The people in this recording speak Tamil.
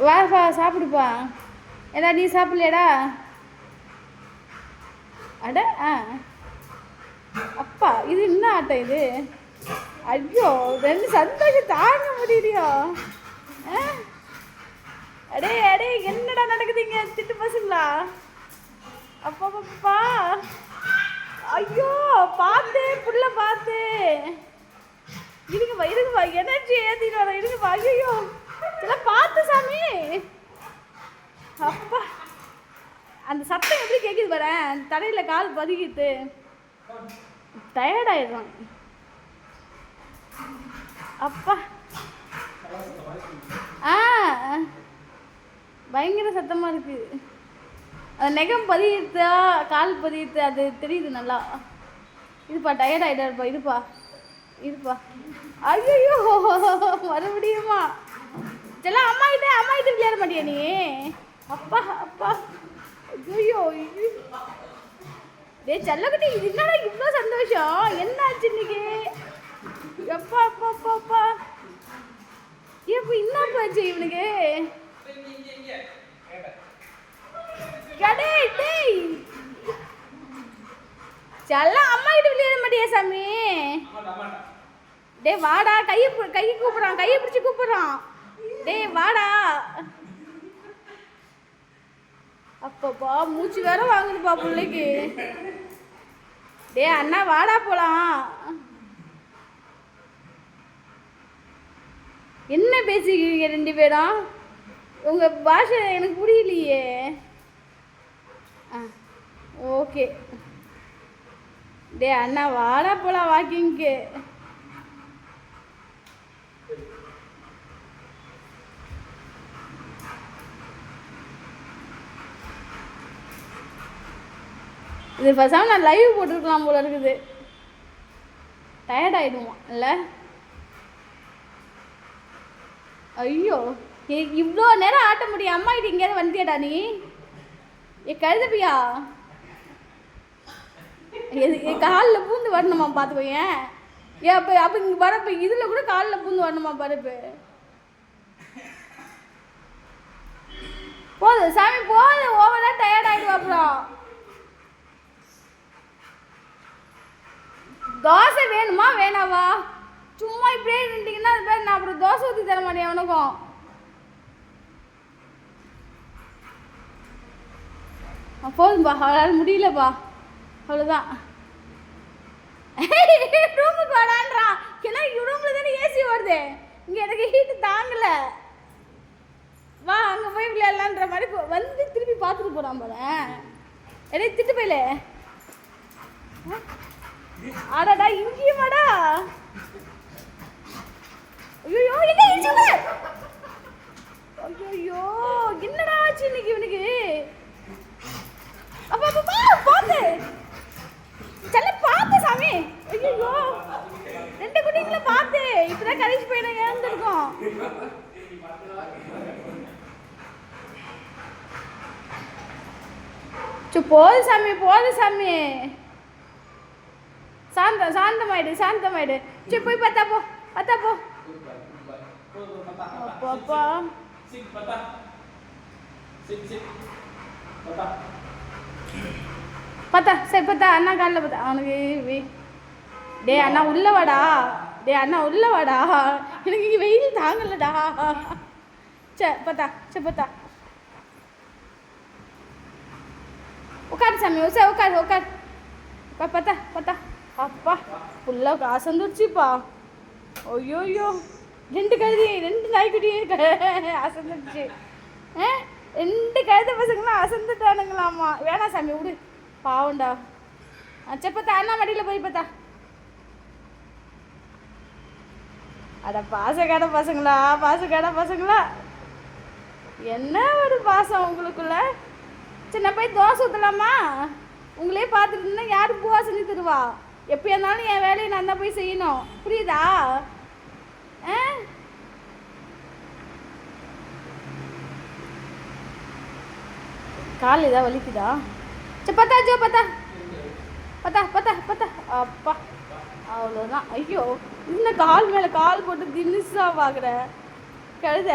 வாப்பா சாப்பிடுப்பா. ஏடா நீ சாப்பிடலையாடா? அட ஆ அப்பா இது என்ன ஆட்டம் இது? ஐயோ ரெண்டு சந்தோஷம் தாங்க முடியலையோ. அடே அடே என்னடா நடக்குதுங்க திட்டு பசங்களா? அப்பா பாப்பா ஐயோ பார்த்து புள்ள பார்த்து இருக்குப்பா இருக்குப்பா எனர்ஜி ஏற்றிட்டு வர இருக்குப்பா. ஐயோ இதெல்லாம் பார்த்து சாமி. அப்பா அந்த சத்தம் எப்படி கேட்குது வரேன் தடையில் கால் பதுக்கிட்டு டயர்டாயிடுறான். அப்பா ஆ பயங்கர சத்தமாக இருக்குது. அந்த நெகம் பதியிட்டா கால் பதியிட்டு அது தெரியுது நல்லா. இதுப்பா டயர்ட் ஆகிட்டாருப்பா. இதுப்பா இதுப்பா ஐயோ மறுபடியுமா இதெல்லாம் அம்மா கிட்ட விளையாட மாட்டியா நீ? அப்பா அப்பா ஐயோ டே செல்லக்குட்டி இது என்னடா இவ்வளோ சந்தோஷம்? என்ன ஆச்சு இன்னைக்கு? அப்பா அப்பா அப்பா அப்பா ஏப்பா என்னப்பா ஆச்சு இவனுக்கு? கடே டேய் செல்லம் அம்மா கிட்ட விளையாட மாட்டியா சாமி? டே வாடா கையை கூப்பிட்றான் கையை பிடிச்சி கூப்பிட்றான். டே வாடா. அப்பப்பா மூச்சு வேற வாங்குதுப்பா பிள்ளைக்கு. டே அண்ணா வாடா போலாம். என்ன பேசிக்கிறீங்க ரெண்டு பேரும்? உங்கள் பாஷை எனக்கு புரியலையே. ஆ ஓகே டே அண்ணா வாடா போலாம் வாக்கிங்க்கு. இது பேசாமல் நான் லைவ் போட்டிருக்கலாம் போல இருக்குது. டயர்ட் ஆகிடுவான் இல்லை? ஐயோ இவ்வளோ நேரம் ஆட்ட முடியும். அம்மா கிட்ட எங்கேயாவது வந்தியாடா நீ? கழுதப்பியா என் காலில் பூந்து வரணுமா பார்த்துக்கோ. ஏன் அப்போ இங்கே வரப்போ இதில் கூட காலில் பூந்து வரணுமா பரப்பு? போதும் சாமி போதும் ஓவராக டயர்ட் ஆகிடுவா. அப்புறம் தோசை வேணுமா வேணாவா? சும்மா இப்படியே இருந்தீங்கன்னா அது பேர் நான் அப்புறம் தோசை ஊற்றி தர மாட்டேன் அவனுக்கும். போதும்பா அவளால் முடியலப்பா அவ்வளோதான். ரூமுக்கு வரான்றான். ஏன்னா ரூமில் தானே ஏசி வருது. இங்கே எனக்கு ஹீட்டு தாங்கலை. வா அங்கே போய் விளையாடலான்ற மாதிரி வந்து திருப்பி பார்த்துட்டு போகிறான் போல. என்னை திட்டு போயில. ஆடாடா இங்கேயுமாடா? ஐயோ என்ன ஐயோ என்னடா ஆச்சு இன்னைக்கு இவனுக்கு? அப்பா அப்பா பார்த்து செல்ல பார்த்து சாமி. ஐயோ ரெண்டு குட்டிங்களை பார்த்து இப்பதான் கழிச்சு போயிட இறந்துருக்கோம். போது சாமி சாந்தமாயிடு. சரி போய் பார்த்தா போ. அப்பா பார்த்தா சரி பார்த்தா அண்ணா காலில் பார்த்தா அவனுக்கு. டே அண்ணா உள்ள வாடா. எனக்கு இங்கே வெயில் தாங்கலடா. சரி பார்த்தா உட்காரு சாமி உட்காரு. பார்த்தா அப்பா ஃபுல்லாக அசந்துடுச்சுப்பா. ஐயோயோ ரெண்டு நாய்க்குட்டியும் அசந்துடுச்சு. ரெண்டு கழுத பசங்களாம் அசந்துட்டானுங்களாம்மா. வேணாம் சாமி விடு பாவண்டா. சப்பத்தா அண்ணா மடியில் போய் பார்த்தா. அட பாசக்கார பசங்களா என்ன ஒரு பாசம் உங்களுக்குள்ள. சரி நான் போய் தோசை ஊற்றலாமா? உங்களே பார்த்துட்டு இருந்தா யாரு பூவா செஞ்சு தருவா? எப்படியா இருந்தாலும் என் வேலையை நான் தான் போய் செய்யணும். புரியுதா? கால் ஏதாவது வலிக்குதா? சரி பார்த்தா அப்பா அவ்வளோதான். ஐயோ இன்னும் கால் மேலே கால் போட்டு தின்னுசா பார்க்குற கழுத.